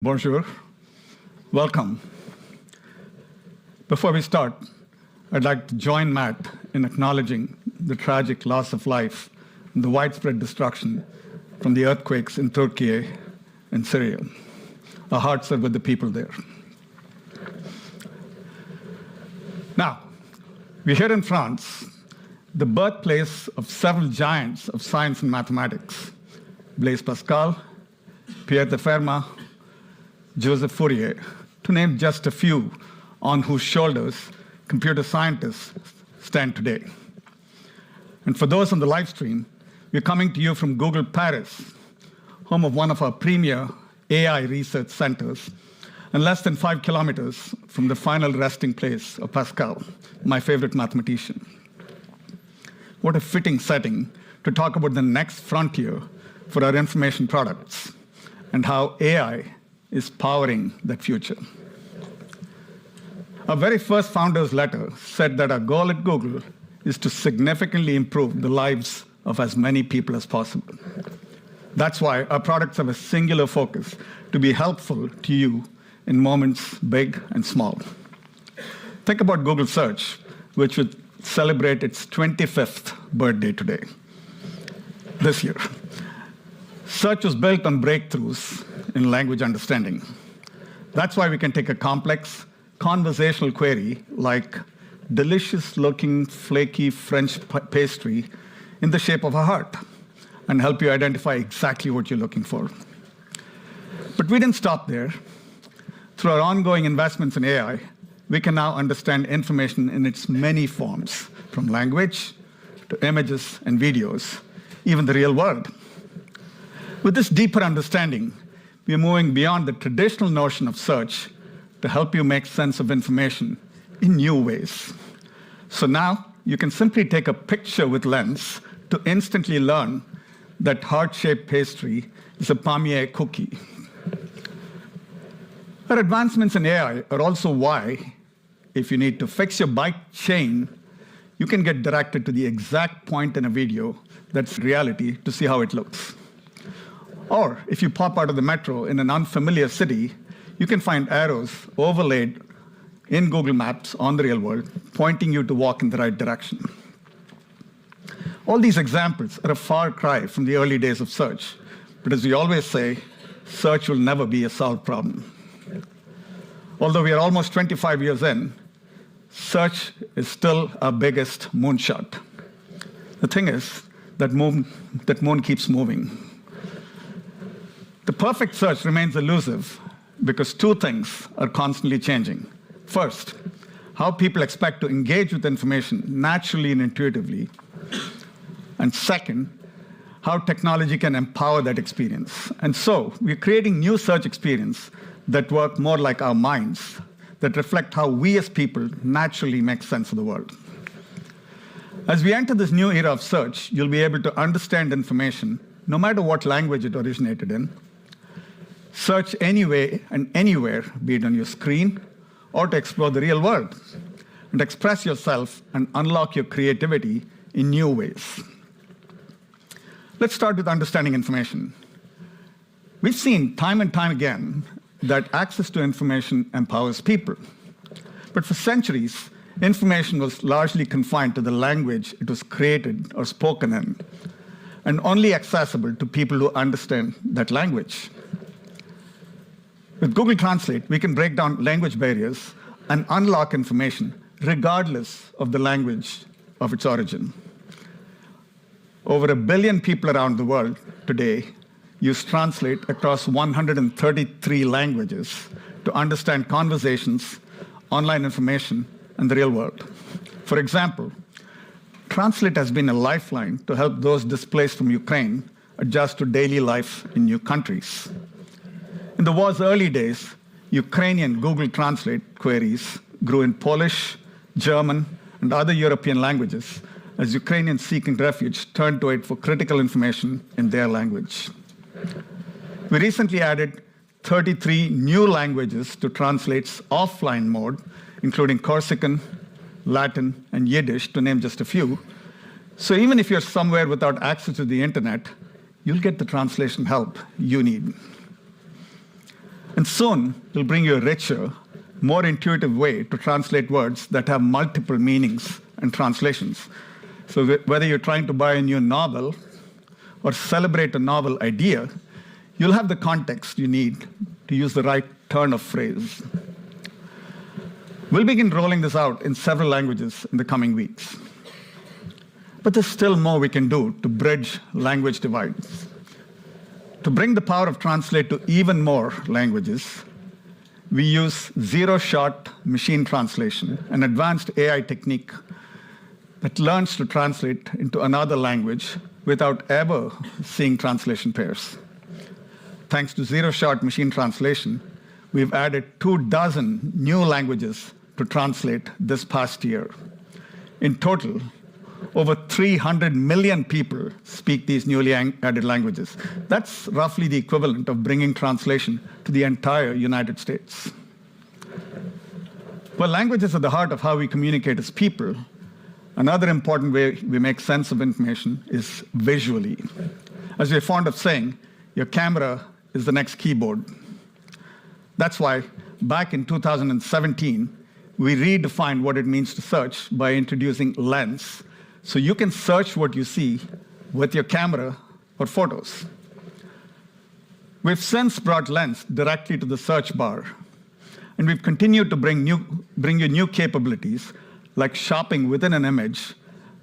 Bonjour. Welcome. Before we start, I'd like to join Matt in acknowledging the tragic loss of life and the widespread destruction from the earthquakes in Turkey and Syria. Our hearts are with the people there. Now, we're here in France, the birthplace of several giants of science and mathematics: Blaise Pascal, Pierre de Fermat, Joseph Fourier, to name just a few on whose shoulders computer scientists stand today. And for those on the live stream, we're coming to you from Google Paris, home of one of our premier AI research centers, and less than 5 kilometers from the final resting place of Pascal, my favorite mathematician. What a fitting setting to talk about the next frontier for our information products and how AI is powering that future. Our very first founder's letter said that our goal at Google is to significantly improve the lives of as many people as possible. That's why our products have a singular focus: to be helpful to you in moments big and small. Think about Google Search, which would celebrate its 25th birthday today, this year. Search was built on breakthroughs in language understanding. That's why we can take a complex conversational query like delicious-looking, flaky French pastry in the shape of a heart and help you identify exactly what you're looking for. But we didn't stop there. Through our ongoing investments in AI, we can now understand information in its many forms, from language to images and videos, even the real world. With this deeper understanding, we are moving beyond the traditional notion of search to help you make sense of information in new ways. So now you can simply take a picture with Lens to instantly learn that heart-shaped pastry is a palmier cookie. Our advancements in AI are also why, if you need to fix your bike chain, you can get directed to the exact point in a video that's reality to see how it looks. Or if you pop out of the metro in an unfamiliar city, you can find arrows overlaid in Google Maps on the real world, pointing you to walk in the right direction. All these examples are a far cry from the early days of search, but as we always say, search will never be a solved problem. Although we are almost 25 years in, search is still our biggest moonshot. The thing is, that moon keeps moving. The perfect search remains elusive because two things are constantly changing. First, how people expect to engage with information naturally and intuitively. And second, how technology can empower that experience. And so we're creating new search experiences that work more like our minds, that reflect how we as people naturally make sense of the world. As we enter this new era of search, you'll be able to understand information no matter what language it originated in, search anyway and anywhere, be it on your screen or to explore the real world, and express yourself and unlock your creativity in new ways. Let's start with understanding information. We've seen time and time again that access to information empowers people. But for centuries, information was largely confined to the language it was created or spoken in, and only accessible to people who understand that language. With Google Translate, we can break down language barriers and unlock information regardless of the language of its origin. Over 1 billion people around the world today use Translate across 133 languages to understand conversations, online information, and the real world. For example, Translate has been a lifeline to help those displaced from Ukraine adjust to daily life in new countries. In the war's early days, Ukrainian Google Translate queries grew in Polish, German, and other European languages as Ukrainians seeking refuge turned to it for critical information in their language. We recently added 33 new languages to Translate's offline mode, including Corsican, Latin, and Yiddish, to name just a few. So even if you're somewhere without access to the internet, you'll get the translation help you need. And soon, it'll bring you a richer, more intuitive way to translate words that have multiple meanings and translations. So whether you're trying to buy a new novel or celebrate a novel idea, you'll have the context you need to use the right turn of phrase. We'll begin rolling this out in several languages in the coming weeks. But there's still more we can do to bridge language divides. To bring the power of Translate to even more languages, we use zero-shot machine translation, an advanced AI technique that learns to translate into another language without ever seeing translation pairs. Thanks to zero-shot machine translation, we've added 24 new languages to translate this past year. In total, over 300 million people speak these newly added languages. That's roughly the equivalent of bringing translation to the entire United States. Well, language is at the heart of how we communicate as people. Another important way we make sense of information is visually. As we're fond of saying, your camera is the next keyboard. That's why, back in 2017, we redefined what it means to search by introducing Lens, so you can search what you see with your camera or photos. We've since brought Lens directly to the search bar, and we've continued to bring you new capabilities like shopping within an image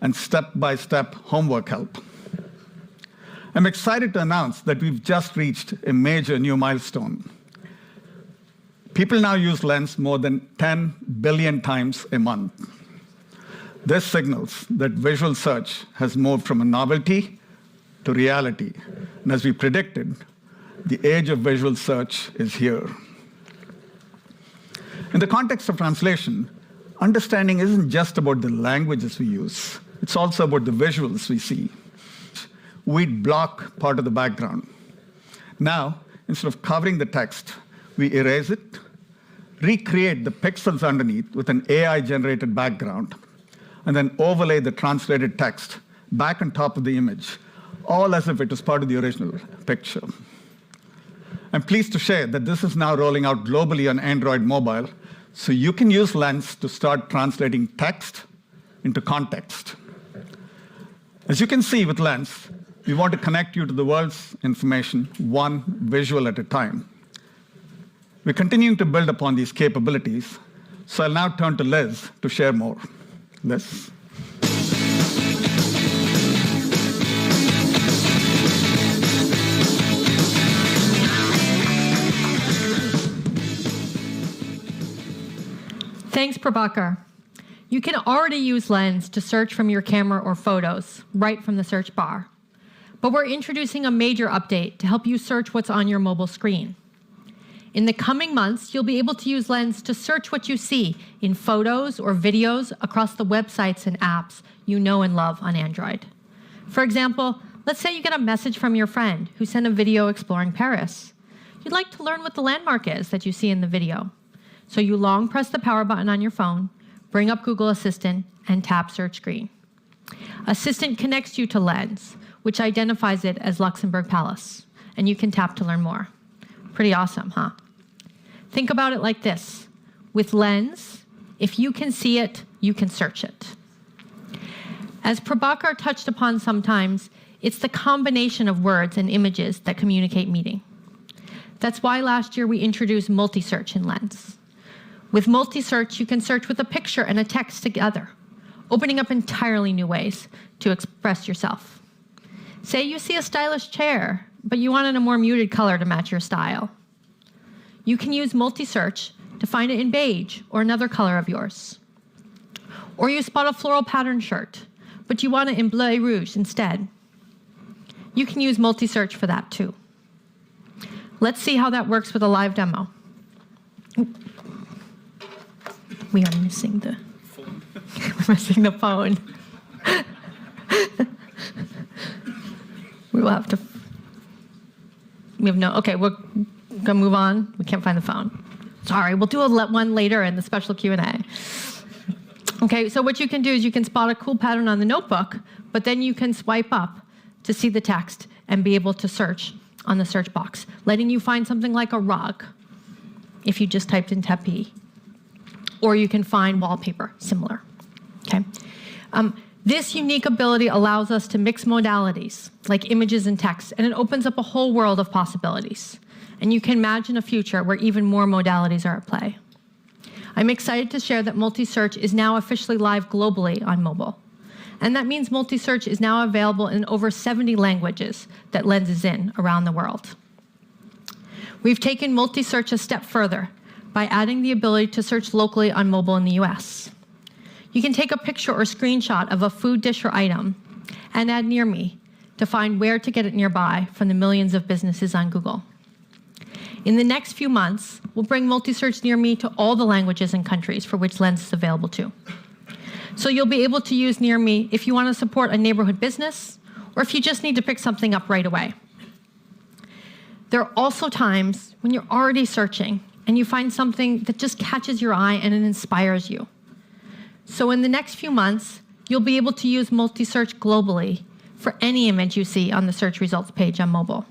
and step-by-step homework help. I'm excited to announce that we've just reached a major new milestone. People now use Lens more than 10 billion times a month. This signals that visual search has moved from a novelty to reality. And as we predicted, the age of visual search is here. In the context of translation, understanding isn't just about the languages we use. It's also about the visuals we see. We'd block part of the background. Now, instead of covering the text, we erase it, recreate the pixels underneath with an AI-generated background, and then overlay the translated text back on top of the image, all as if it was part of the original picture. I'm pleased to share that this is now rolling out globally on Android mobile, so you can use Lens to start translating text into context. As you can see with Lens, we want to connect you to the world's information one visual at a time. We're continuing to build upon these capabilities, so I'll now turn to Liz to share more. Liz? Thanks, Prabhakar. You can already use Lens to search from your camera or photos right from the search bar. But we're introducing a major update to help you search what's on your mobile screen. In the coming months, you'll be able to use Lens to search what you see in photos or videos across the websites and apps you know and love on Android. For example, let's say you get a message from your friend who sent a video exploring Paris. You'd like to learn what the landmark is that you see in the video. So you long press the power button on your phone, bring up Google Assistant, and tap Search Screen. Assistant connects you to Lens, which identifies it as Luxembourg Palace, and you can tap to learn more. Pretty awesome, huh? Think about it like this. With Lens, if you can see it, you can search it. As Prabhakar touched upon sometimes, it's the combination of words and images that communicate meaning. That's why last year we introduced Multisearch in Lens. With Multisearch, you can search with a picture and a text together, opening up entirely new ways to express yourself. Say you see a stylish chair, but you want it in a more muted color to match your style. You can use Multisearch to find it in beige or another color of yours. Or you spot a floral pattern shirt, but you want it in bleu rouge instead. You can use Multisearch for that too. Let's see how that works with a live demo. We are missing the phone. We're missing the phone. We will have to. We have no. Okay, we're gonna move on. We can't find the phone. Sorry, we'll do one later in the special Q&A. Okay, so what you can do is you can spot a cool pattern on the notebook, but then you can swipe up to see the text and be able to search on the search box, letting you find something like a rug if you just typed in Tepi. Or you can find wallpaper, similar. Okay. This unique ability allows us to mix modalities, like images and text, and it opens up a whole world of possibilities. And you can imagine a future where even more modalities are at play. I'm excited to share that Multisearch is now officially live globally on mobile. And that means Multisearch is now available in over 70 languages that Lens is in around the world. We've taken Multisearch a step further by adding the ability to search locally on mobile in the US. You can take a picture or screenshot of a food dish or item and add Near Me to find where to get it nearby from the millions of businesses on Google. In the next few months, we'll bring Multisearch Near Me to all the languages and countries for which Lens is available to. So you'll be able to use Near Me if you want to support a neighborhood business or if you just need to pick something up right away. There are also times when you're already searching and you find something that just catches your eye and it inspires you. So in the next few months, you'll be able to use Multisearch globally for any image you see on the search results page on mobile.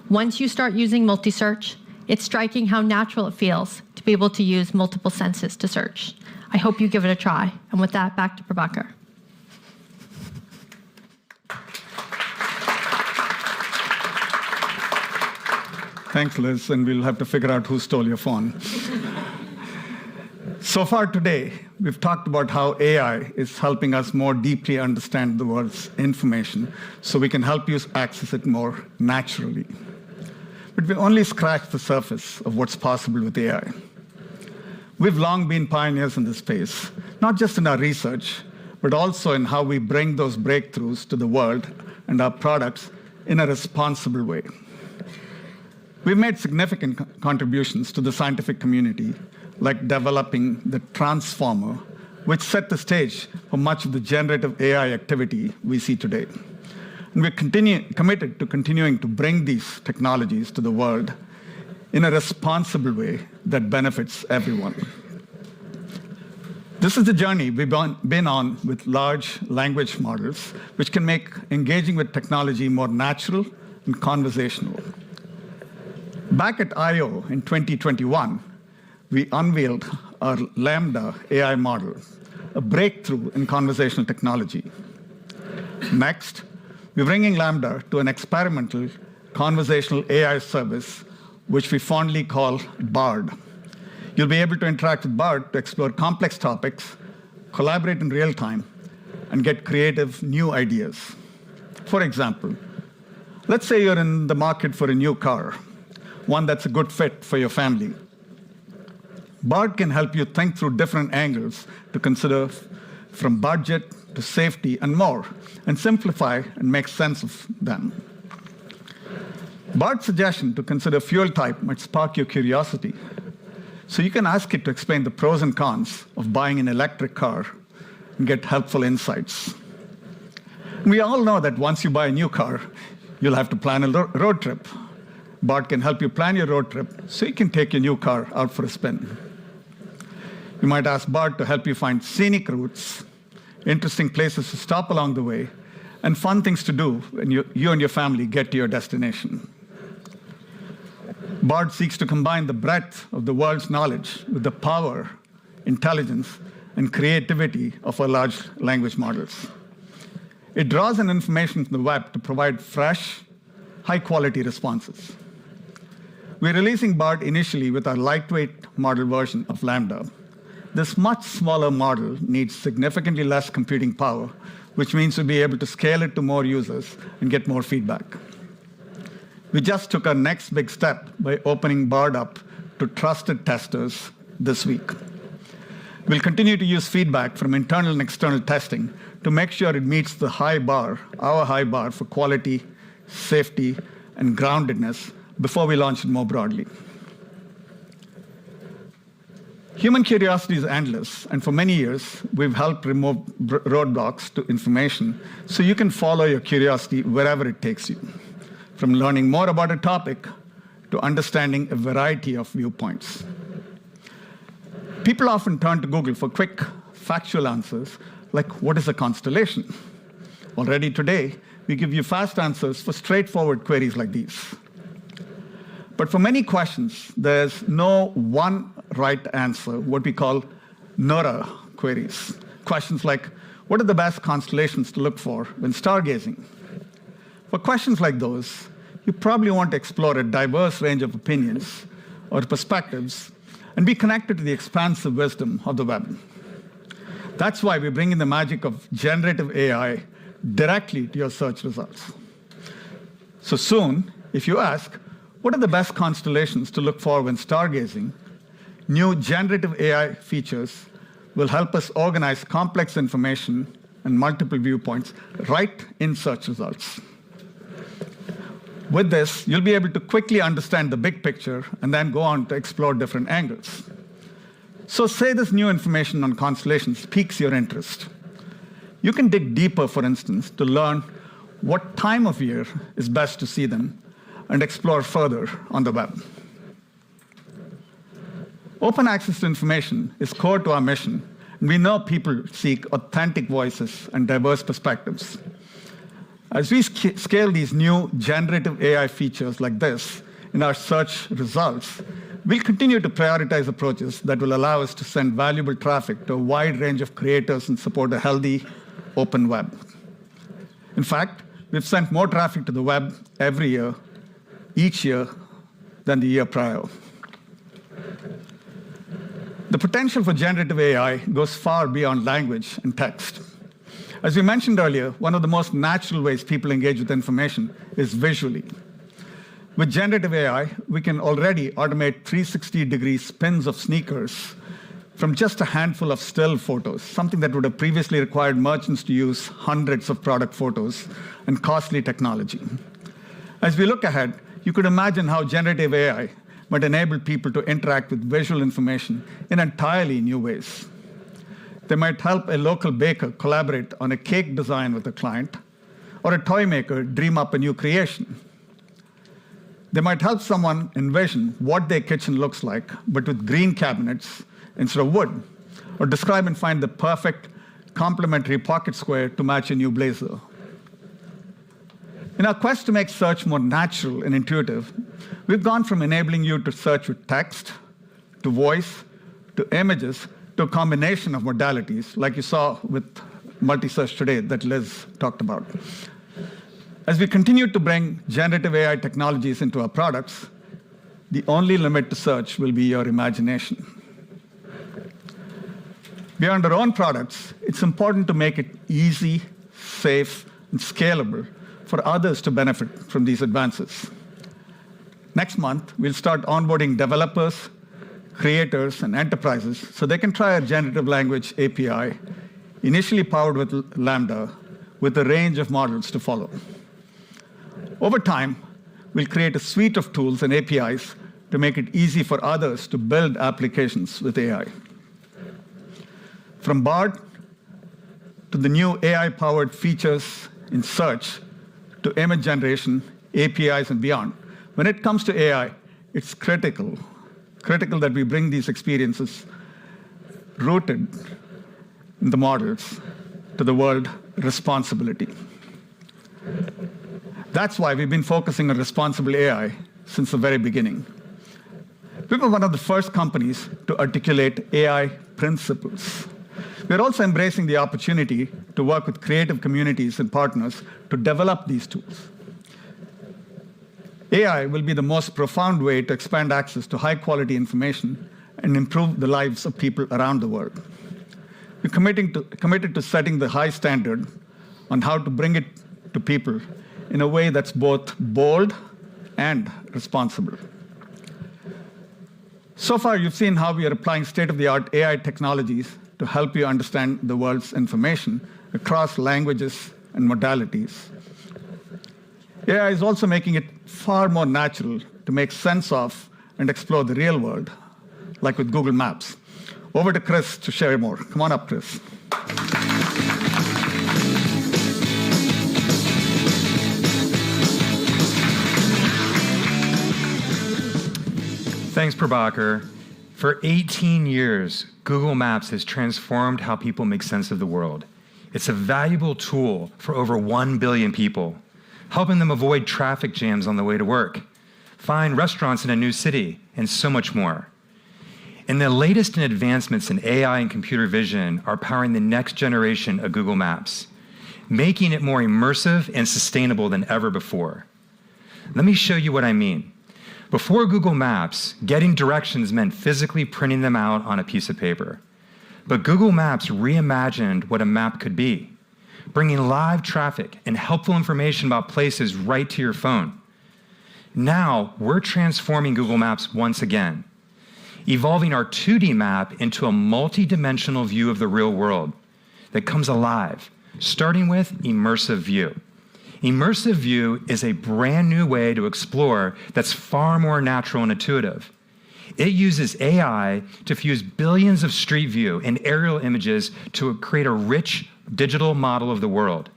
Once you start using Multisearch, it's striking how natural it feels to be able to use multiple senses to search. I hope you give it a try. And with that, back to Prabhakar. Thanks, Liz, and we'll have to figure out who stole your phone. So far today, we've talked about how AI is helping us more deeply understand the world's information so we can help you access it more naturally. But we've only scratched the surface of what's possible with AI. We've long been pioneers in this space, not just in our research, but also in how we bring those breakthroughs to the world and our products in a responsible way. We've made significant contributions to the scientific community, like developing the transformer, which set the stage for much of the generative AI activity we see today. And we're committed to continuing to bring these technologies to the world in a responsible way that benefits everyone. This is the journey we've been on with large language models, which can make engaging with technology more natural and conversational. Back at I/O in 2021, we unveiled our Lambda AI model, a breakthrough in conversational technology. Next, we're bringing Lambda to an experimental conversational AI service, which we fondly call Bard. You'll be able to interact with Bard to explore complex topics, collaborate in real time, and get creative new ideas. For example, let's say you're in the market for a new car, one that's a good fit for your family. Bard can help you think through different angles to consider, from budget to safety and more, and simplify and make sense of them. Bard's suggestion to consider fuel type might spark your curiosity, so you can ask it to explain the pros and cons of buying an electric car and get helpful insights. We all know that once you buy a new car, you'll have to plan a road trip. Bard can help you plan your road trip so you can take your new car out for a spin. You might ask Bard to help you find scenic routes, interesting places to stop along the way, and fun things to do when you and your family get to your destination. Bard seeks to combine the breadth of the world's knowledge with the power, intelligence, and creativity of our large language models. It draws on information from the web to provide fresh, high-quality responses. We're releasing Bard initially with our lightweight model version of Lambda. This much smaller model needs significantly less computing power, which means we'll be able to scale it to more users and get more feedback. We just took our next big step by opening Bard up to trusted testers this week. We'll continue to use feedback from internal and external testing to make sure it meets the high bar, our high bar for quality, safety, and groundedness before we launch it more broadly. Human curiosity is endless, and for many years, we've helped remove roadblocks to information so you can follow your curiosity wherever it takes you, from learning more about a topic to understanding a variety of viewpoints. People often turn to Google for quick, factual answers, like what is a constellation? Already today, we give you fast answers for straightforward queries like these. But for many questions, there's no one right answer, what we call NORA queries. Questions like, what are the best constellations to look for when stargazing? For questions like those, you probably want to explore a diverse range of opinions or perspectives and be connected to the expansive wisdom of the web. That's why we bring in the magic of generative AI directly to your search results. So soon, if you ask, what are the best constellations to look for when stargazing, new generative AI features will help us organize complex information and multiple viewpoints right in search results. With this, you'll be able to quickly understand the big picture and then go on to explore different angles. So say this new information on constellations piques your interest. You can dig deeper, for instance, to learn what time of year is best to see them and explore further on the web. Open access to information is core to our mission, and we know people seek authentic voices and diverse perspectives. As we scale these new generative AI features like this in our search results, we'll continue to prioritize approaches that will allow us to send valuable traffic to a wide range of creators and support a healthy, open web. In fact, we've sent more traffic to the web every year, each year, than the year prior. The potential for generative AI goes far beyond language and text. As we mentioned earlier, one of the most natural ways people engage with information is visually. With generative AI, we can already automate 360-degree spins of sneakers from just a handful of still photos, something that would have previously required merchants to use hundreds of product photos and costly technology. As we look ahead, you could imagine how generative AI might enable people to interact with visual information in entirely new ways. They might help a local baker collaborate on a cake design with a client, or a toy maker dream up a new creation. They might help someone envision what their kitchen looks like, but with green cabinets instead of wood, or describe and find the perfect complementary pocket square to match a new blazer. In our quest to make search more natural and intuitive, we've gone from enabling you to search with text, to voice, to images, to a combination of modalities, like you saw with Multisearch today that Liz talked about. As we continue to bring generative AI technologies into our products, the only limit to search will be your imagination. Beyond our own products, it's important to make it easy, safe, and scalable for others to benefit from these advances. Next month, we'll start onboarding developers, creators, and enterprises so they can try our generative language API, initially powered with Lambda, with a range of models to follow. Over time, we'll create a suite of tools and APIs to make it easy for others to build applications with AI. From Bard to the new AI-powered features in search to image generation, APIs, and beyond, when it comes to AI, it's critical that we bring these experiences rooted in the models to the world responsibility. That's why we've been focusing on responsible AI since the very beginning. We were one of the first companies to articulate AI principles. We're also embracing the opportunity to work with creative communities and partners to develop these tools. AI will be the most profound way to expand access to high-quality information and improve the lives of people around the world. We're committed to setting the high standard on how to bring it to people in a way that's both bold and responsible. So far, you've seen how we are applying state-of-the-art AI technologies to help you understand the world's information across languages and modalities. AI is also making it far more natural to make sense of and explore the real world, like with Google Maps. Over to Chris to share more. Come on up, Chris. Thanks, Prabhakar. For 18 years, Google Maps has transformed how people make sense of the world. It's a valuable tool for over 1 billion people, helping them avoid traffic jams on the way to work, find restaurants in a new city, and so much more. And the latest in advancements in AI and computer vision are powering the next generation of Google Maps, making it more immersive and sustainable than ever before. Let me show you what I mean. Before Google Maps, getting directions meant physically printing them out on a piece of paper. But Google Maps reimagined what a map could be, bringing live traffic and helpful information about places right to your phone. Now, we're transforming Google Maps once again, evolving our 2D map into a multi-dimensional view of the real world that comes alive, starting with immersive view. Immersive view is a brand new way to explore that's far more natural and intuitive. It uses AI to fuse billions of street view and aerial images to create a rich digital model of the world,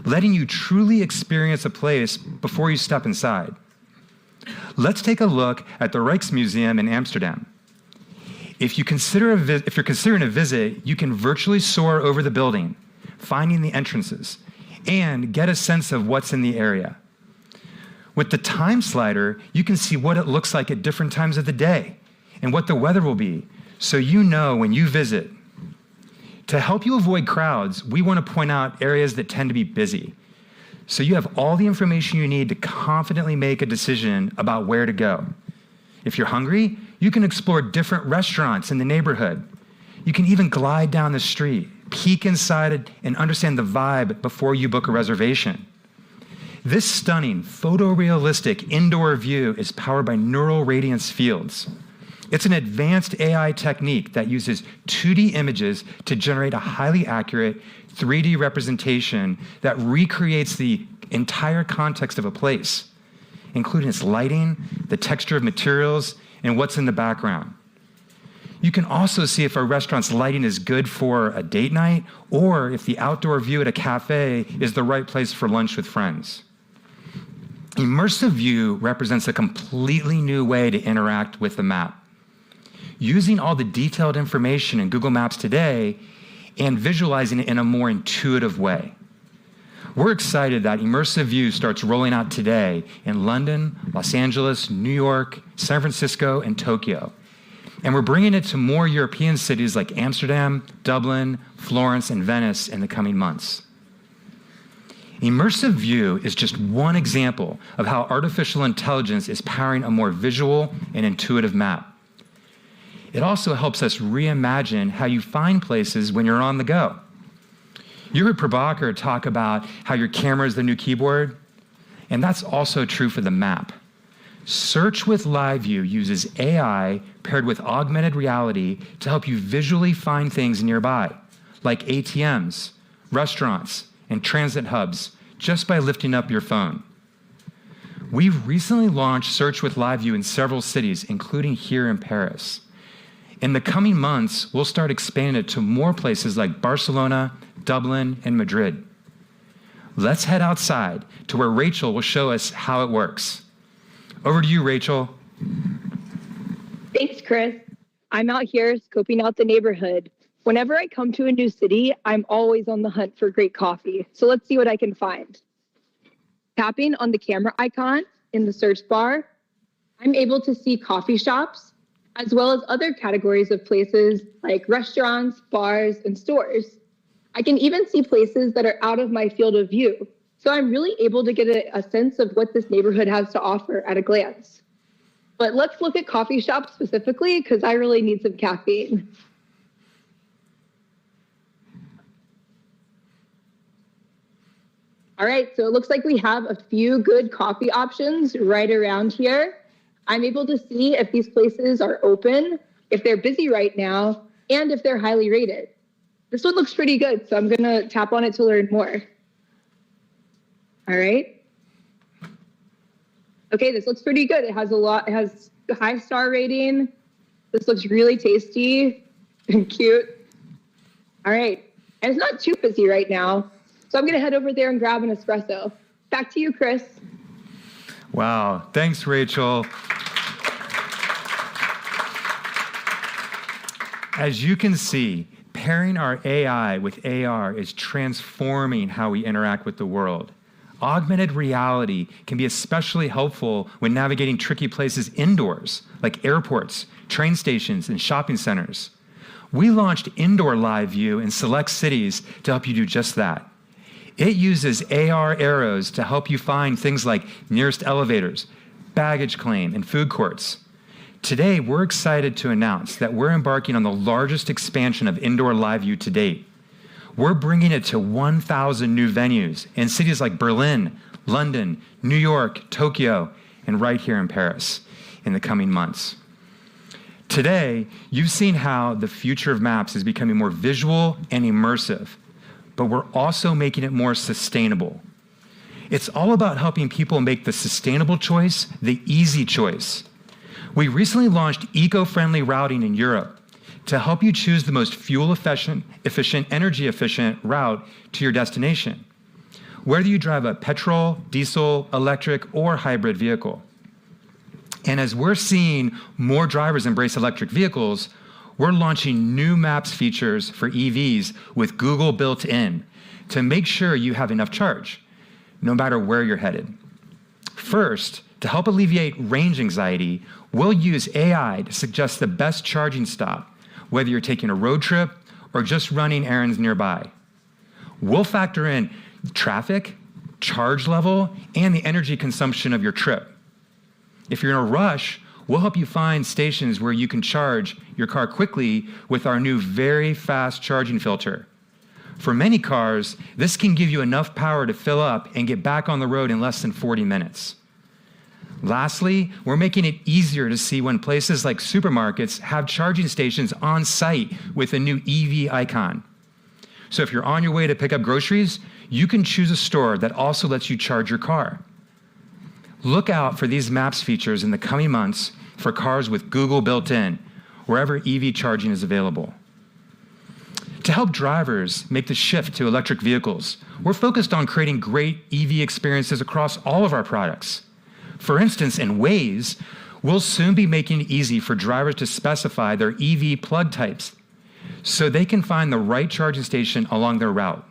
letting you truly experience a place before you step inside. Let's take a look at the Rijksmuseum in Amsterdam. If you're considering a visit, you can virtually soar over the building, finding the entrances, and get a sense of what's in the area. With the time slider, you can see what it looks like at different times of the day and what the weather will be, so you know when you visit. To help you avoid crowds, we want to point out areas that tend to be busy, so you have all the information you need to confidently make a decision about where to go. If you're hungry, you can explore different restaurants in the neighborhood. You can even glide down the street, peek inside it, and understand the vibe before you book a reservation. This stunning, photorealistic indoor view is powered by neural radiance fields. It's an advanced AI technique that uses 2D images to generate a highly accurate 3D representation that recreates the entire context of a place, including its lighting, the texture of materials, and what's in the background. You can also see if a restaurant's lighting is good for a date night, or if the outdoor view at a cafe is the right place for lunch with friends. Immersive view represents a completely new way to interact with the map, using all the detailed information in Google Maps today and visualizing it in a more intuitive way. We're excited that immersive view starts rolling out today in London, Los Angeles, New York, San Francisco, and Tokyo. And we're bringing it to more European cities like Amsterdam, Dublin, Florence, and Venice in the coming months. Immersive view is just one example of how artificial intelligence is powering a more visual and intuitive map. It also helps us reimagine how you find places when you're on the go. You heard Prabhakar talk about how your camera is the new keyboard, and that's also true for the map. Search with Live View uses AI paired with augmented reality to help you visually find things nearby, like ATMs, restaurants, and transit hubs, just by lifting up your phone. We've recently launched Search with Live View in several cities, including here in Paris. In the coming months, we'll start expanding it to more places like Barcelona, Dublin, and Madrid. Let's head outside to where Rachel will show us how it works. Over to you, Rachel. Thanks, Chris. I'm out here scoping out the neighborhood. Whenever I come to a new city, I'm always on the hunt for great coffee. So let's see what I can find. Tapping on the camera icon in the search bar, I'm able to see coffee shops, as well as other categories of places like restaurants, bars, and stores. I can even see places that are out of my field of view. So I'm really able to get a sense of what this neighborhood has to offer at a glance. But let's look at coffee shops specifically, because I really need some caffeine. All right, so it looks like we have a few good coffee options right around here. I'm able to see if these places are open, if they're busy right now, and if they're highly rated. This one looks pretty good, so I'm gonna tap on it to learn more. All right. Okay, this looks pretty good. It has a high star rating. This looks really tasty and cute. All right, and it's not too busy right now, so I'm gonna head over there and grab an espresso. Back to you, Chris. Wow, thanks, Rachel. As you can see, pairing our AI with AR is transforming how we interact with the world. augmented reality can be especially helpful when navigating tricky places indoors, like airports, train stations, and shopping centers. We launched Indoor Live View in select cities to help you do just that. It uses AR arrows to help you find things like nearest elevators, baggage claim, and food courts. Today, we're excited to announce that we're embarking on the largest expansion of Indoor Live View to date. We're bringing it to 1,000 new venues in cities like Berlin, London, New York, Tokyo, and right here in Paris in the coming months. Today, you've seen how the future of maps is becoming more visual and immersive, but we're also making it more sustainable. It's all about helping people make the sustainable choice the easy choice. We recently launched eco-friendly routing in Europe to help you choose the most fuel-efficient, energy-efficient route to your destination, whether you drive a petrol, diesel, electric, or hybrid vehicle. And as we're seeing more drivers embrace electric vehicles, we're launching new Maps features for EVs with Google built in to make sure you have enough charge, no matter where you're headed. First, to help alleviate range anxiety, we'll use AI to suggest the best charging stop, whether you're taking a road trip or just running errands nearby. We'll factor in traffic, charge level, and the energy consumption of your trip. If you're in a rush, we'll help you find stations where you can charge your car quickly with our new very fast charging filter. For many cars, this can give you enough power to fill up and get back on the road in less than 40 minutes. Lastly, we're making it easier to see when places like supermarkets have charging stations on site with a new EV icon. So if you're on your way to pick up groceries, you can choose a store that also lets you charge your car. Look out for these Maps features in the coming months for cars with Google built in, wherever EV charging is available. To help drivers make the shift to electric vehicles, we're focused on creating great EV experiences across all of our products. For instance, in Waze, we'll soon be making it easy for drivers to specify their EV plug types so they can find the right charging station along their route.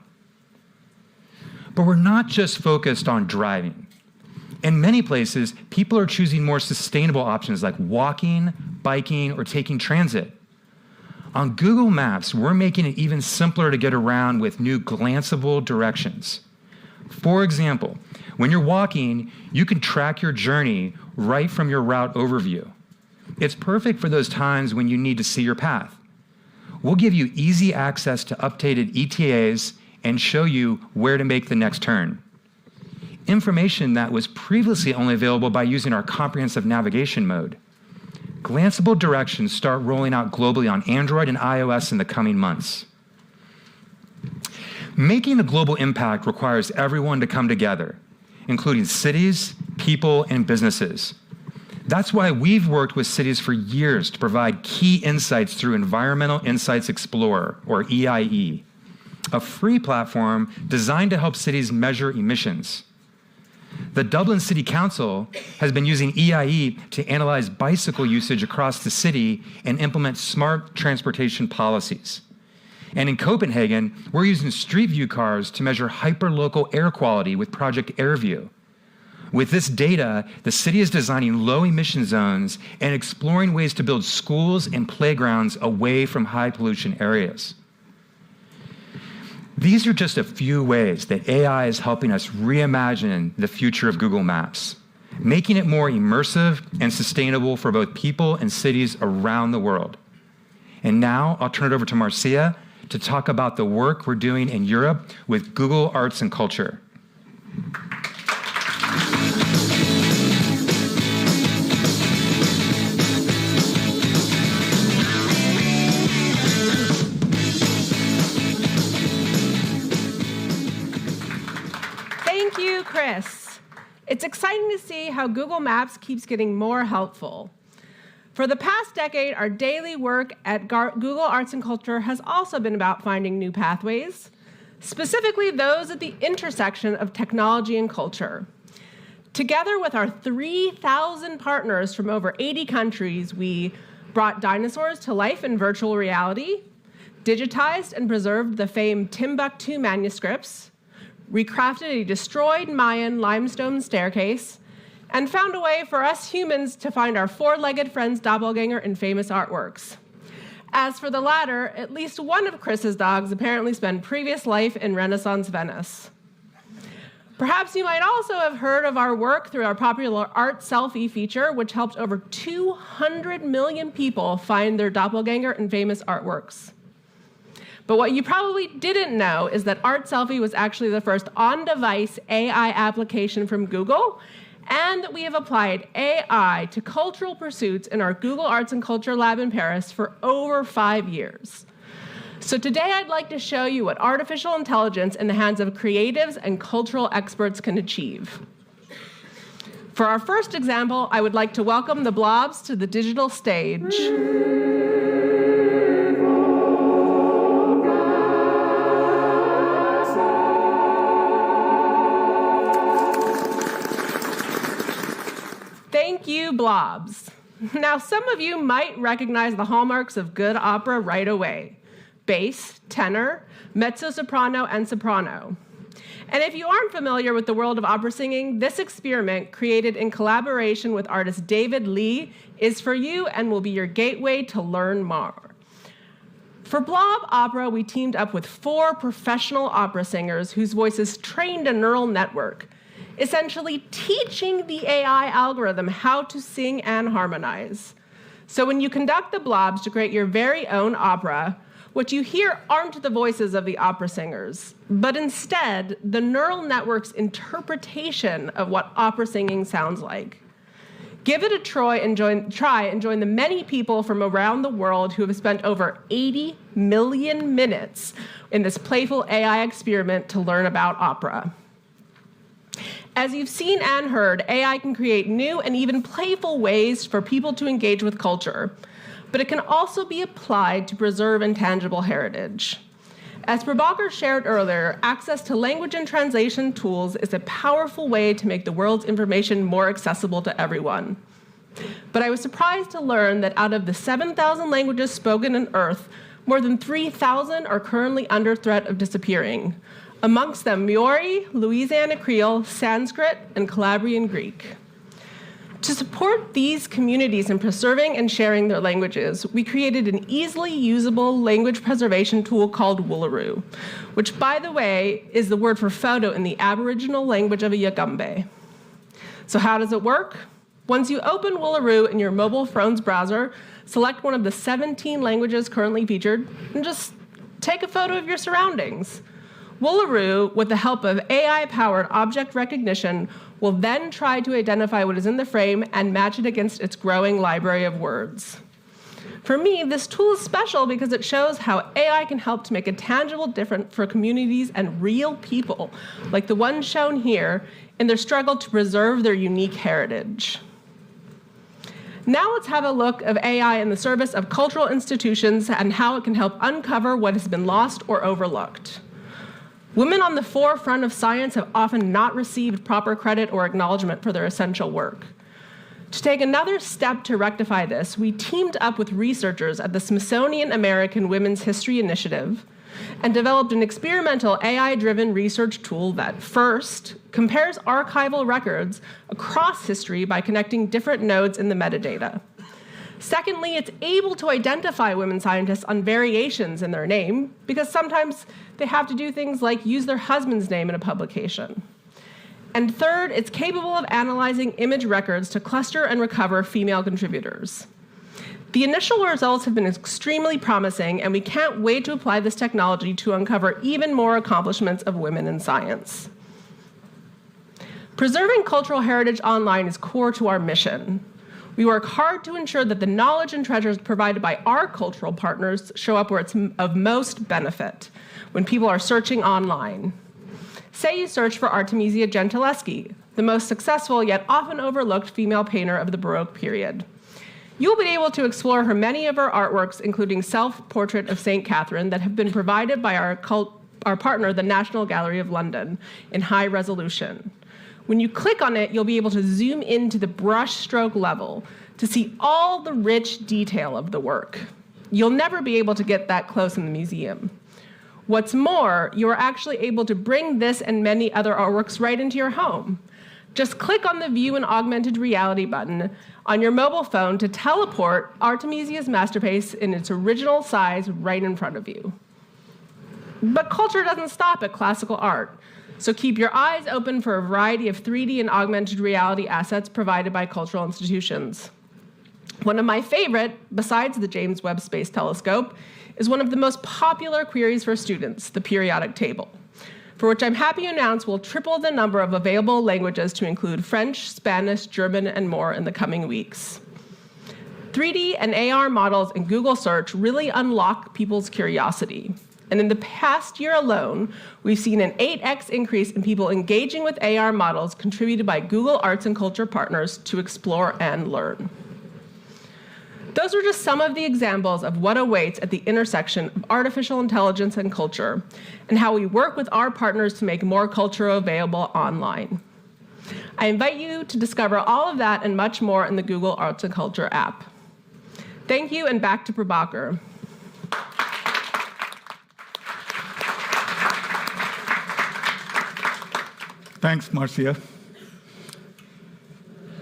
But we're not just focused on driving. In many places, people are choosing more sustainable options like walking, biking, or taking transit. On Google Maps, we're making it even simpler to get around with new glanceable directions. For example, when you're walking, you can track your journey right from your route overview. It's perfect for those times when you need to see your path. We'll give you easy access to updated ETAs and show you where to make the next turn. Information that was previously only available by using our comprehensive navigation mode. Glanceable directions start rolling out globally on Android and iOS in the coming months. Making a global impact requires everyone to come together, including cities, people, and businesses. That's why we've worked with cities for years to provide key insights through Environmental Insights Explorer, or EIE, a free platform designed to help cities measure emissions. The Dublin City Council has been using EIE to analyze bicycle usage across the city and implement smart transportation policies. And in Copenhagen, we're using Street View cars to measure hyperlocal air quality with Project AirView. With this data, the city is designing low-emission zones and exploring ways to build schools and playgrounds away from high-pollution areas. These are just a few ways that AI is helping us reimagine the future of Google Maps, making it more immersive and sustainable for both people and cities around the world. And now I'll turn it over to Marcia to talk about the work we're doing in Europe with Google Arts and Culture. Thank you, Chris. It's exciting to see how Google Maps keeps getting more helpful. For the past decade, our daily work at Google Arts and Culture has also been about finding new pathways, specifically those at the intersection of technology and culture. Together with our 3,000 partners from over 80 countries, we brought dinosaurs to life in virtual reality, digitized and preserved the famed Timbuktu manuscripts, recrafted a destroyed Mayan limestone staircase, and found a way for us humans to find our four-legged friend's doppelganger in famous artworks. As for the latter, at least one of Chris's dogs apparently spent previous life in Renaissance Venice. Perhaps you might also have heard of our work through our popular art selfie feature, which helped over 200 million people find their doppelganger in famous artworks. But what you probably didn't know is that Art Selfie was actually the first on-device AI application from Google, and that we have applied AI to cultural pursuits in our Google Arts and Culture Lab in Paris for over 5 years. So today I'd like to show you what artificial intelligence in the hands of creatives and cultural experts can achieve. For our first example, I would like to welcome the blobs to the digital stage. Thank you, blobs. Now, some of you might recognize the hallmarks of good opera right away: bass, tenor, mezzo-soprano, and soprano. And if you aren't familiar with the world of opera singing, this experiment, created in collaboration with artist David Lee, is for you and will be your gateway to learn more. For Blob Opera, we teamed up with 4 professional opera singers whose voices trained a neural network, essentially teaching the AI algorithm how to sing and harmonize. So when you conduct the blobs to create your very own opera, what you hear aren't the voices of the opera singers, but instead the neural network's interpretation of what opera singing sounds like. Give it a try and join the many people from around the world who have spent over 80 million minutes in this playful AI experiment to learn about opera. As you've seen and heard, AI can create new and even playful ways for people to engage with culture, but it can also be applied to preserve intangible heritage. As Prabhakar shared earlier, access to language and translation tools is a powerful way to make the world's information more accessible to everyone. But I was surprised to learn that out of the 7,000 languages spoken on Earth, more than 3,000 are currently under threat of disappearing. Amongst them, Maori, Louisiana Creole, Sanskrit, and Calabrian Greek. To support these communities in preserving and sharing their languages, we created an easily usable language preservation tool called Woolaroo, which, by the way, is the word for photo in the Aboriginal language of a Yagambe. So how does it work? Once you open Woolaroo in your mobile phone's browser, select one of the 17 languages currently featured, and just take a photo of your surroundings. Woolaroo, with the help of AI-powered object recognition, will then try to identify what is in the frame and match it against its growing library of words. For me, this tool is special because it shows how AI can help to make a tangible difference for communities and real people, like the ones shown here, in their struggle to preserve their unique heritage. Now let's have a look at AI in the service of cultural institutions and how it can help uncover what has been lost or overlooked. Women on the forefront of science have often not received proper credit or acknowledgement for their essential work. To take another step to rectify this, we teamed up with researchers at the Smithsonian American Women's History Initiative and developed an experimental AI-driven research tool that, first, compares archival records across history by connecting different nodes in the metadata. Secondly, it's able to identify women scientists on variations in their name, because sometimes they have to do things like use their husband's name in a publication. And third, it's capable of analyzing image records to cluster and recover female contributors. The initial results have been extremely promising, and we can't wait to apply this technology to uncover even more accomplishments of women in science. Preserving cultural heritage online is core to our mission. We work hard to ensure that the knowledge and treasures provided by our cultural partners show up where it's of most benefit, when people are searching online. Say you search for Artemisia Gentileschi, the most successful yet often overlooked female painter of the Baroque period. You'll be able to explore many of her artworks, including Self-Portrait of St. Catherine, that have been provided by our partner, the National Gallery of London, in high resolution. When you click on it, you'll be able to zoom into the brushstroke level to see all the rich detail of the work. You'll never be able to get that close in the museum. What's more, you are actually able to bring this and many other artworks right into your home. Just click on the View in Augmented Reality button on your mobile phone to teleport Artemisia's masterpiece in its original size right in front of you. But culture doesn't stop at classical art, so keep your eyes open for a variety of 3D and augmented reality assets provided by cultural institutions. One of my favorite, besides the James Webb Space Telescope, is one of the most popular queries for students, the periodic table, for which I'm happy to announce will triple the number of available languages to include French, Spanish, German, and more in the coming weeks. 3D and AR models in Google Search really unlock people's curiosity. And in the past year alone, we've seen an 8x increase in people engaging with AR models contributed by Google Arts and Culture partners to explore and learn. Those are just some of the examples of what awaits at the intersection of artificial intelligence and culture, and how we work with our partners to make more culture available online. I invite you to discover all of that and much more in the Google Arts and Culture app. Thank you, and back to Prabhakar. Thanks, Marcia.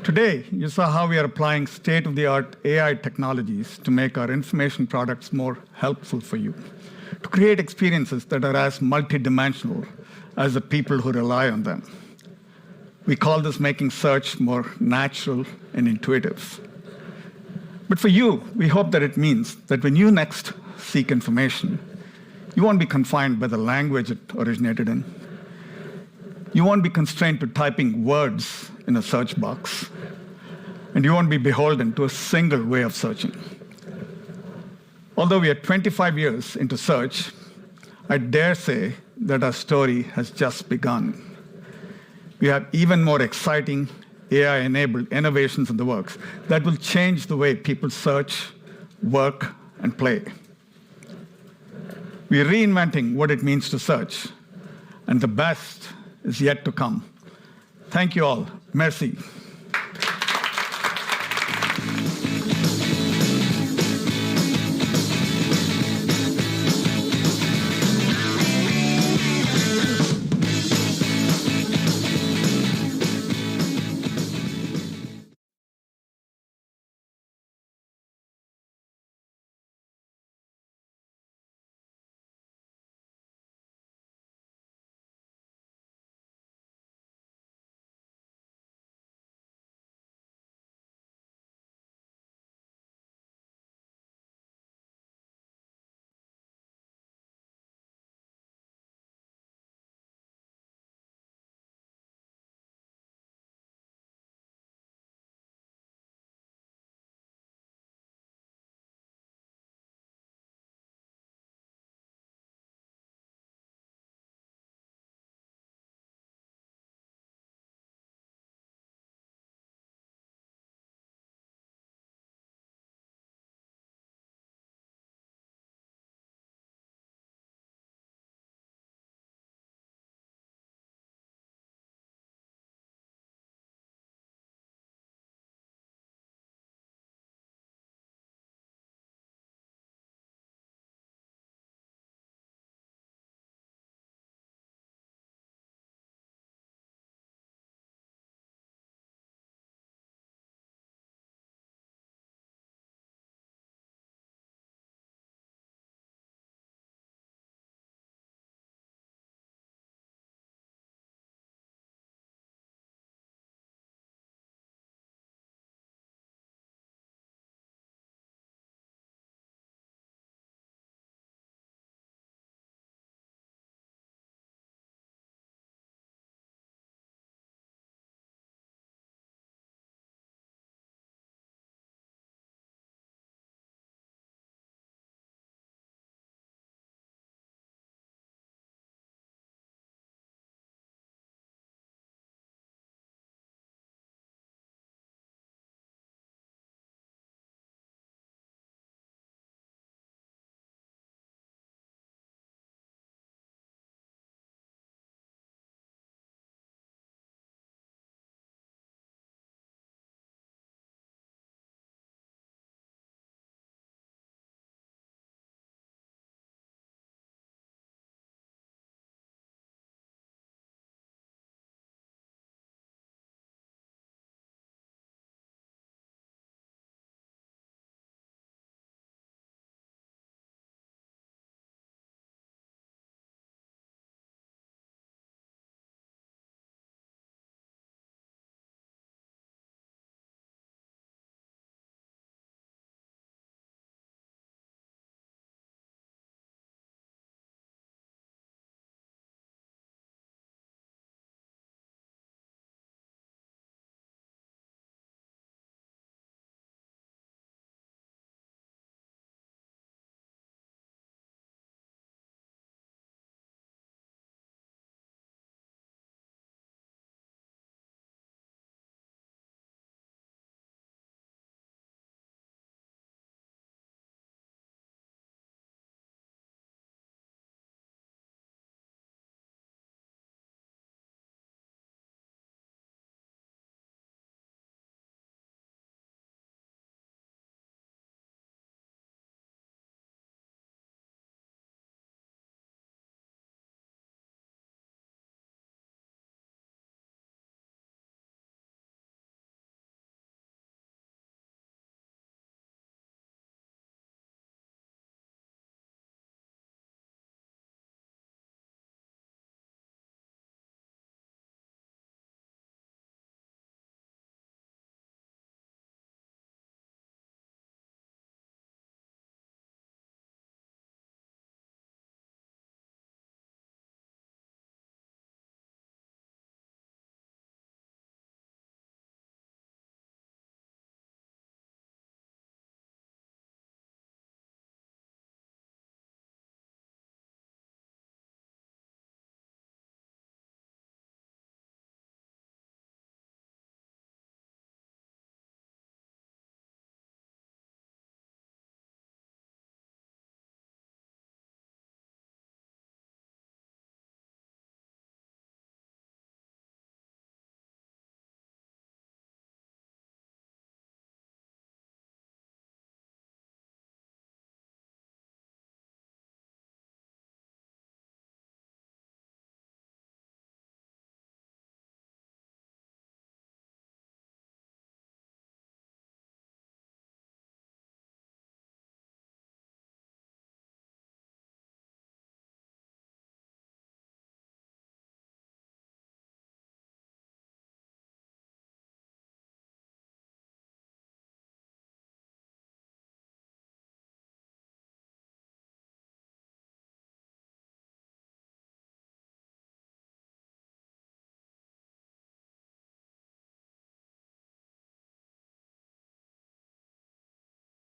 Today, you saw how we are applying state-of-the-art AI technologies to make our information products more helpful for you, to create experiences that are as multidimensional as the people who rely on them. We call this making search more natural and intuitive. But for you, we hope that it means that when you next seek information, you won't be confined by the language it originated in. You won't be constrained to typing words in a search box, and you won't be beholden to a single way of searching. Although we are 25 years into search, I dare say that our story has just begun. We have even more exciting AI-enabled innovations in the works that will change the way people search, work, and play. We are reinventing what it means to search, and the best is yet to come. Thank you all. Merci.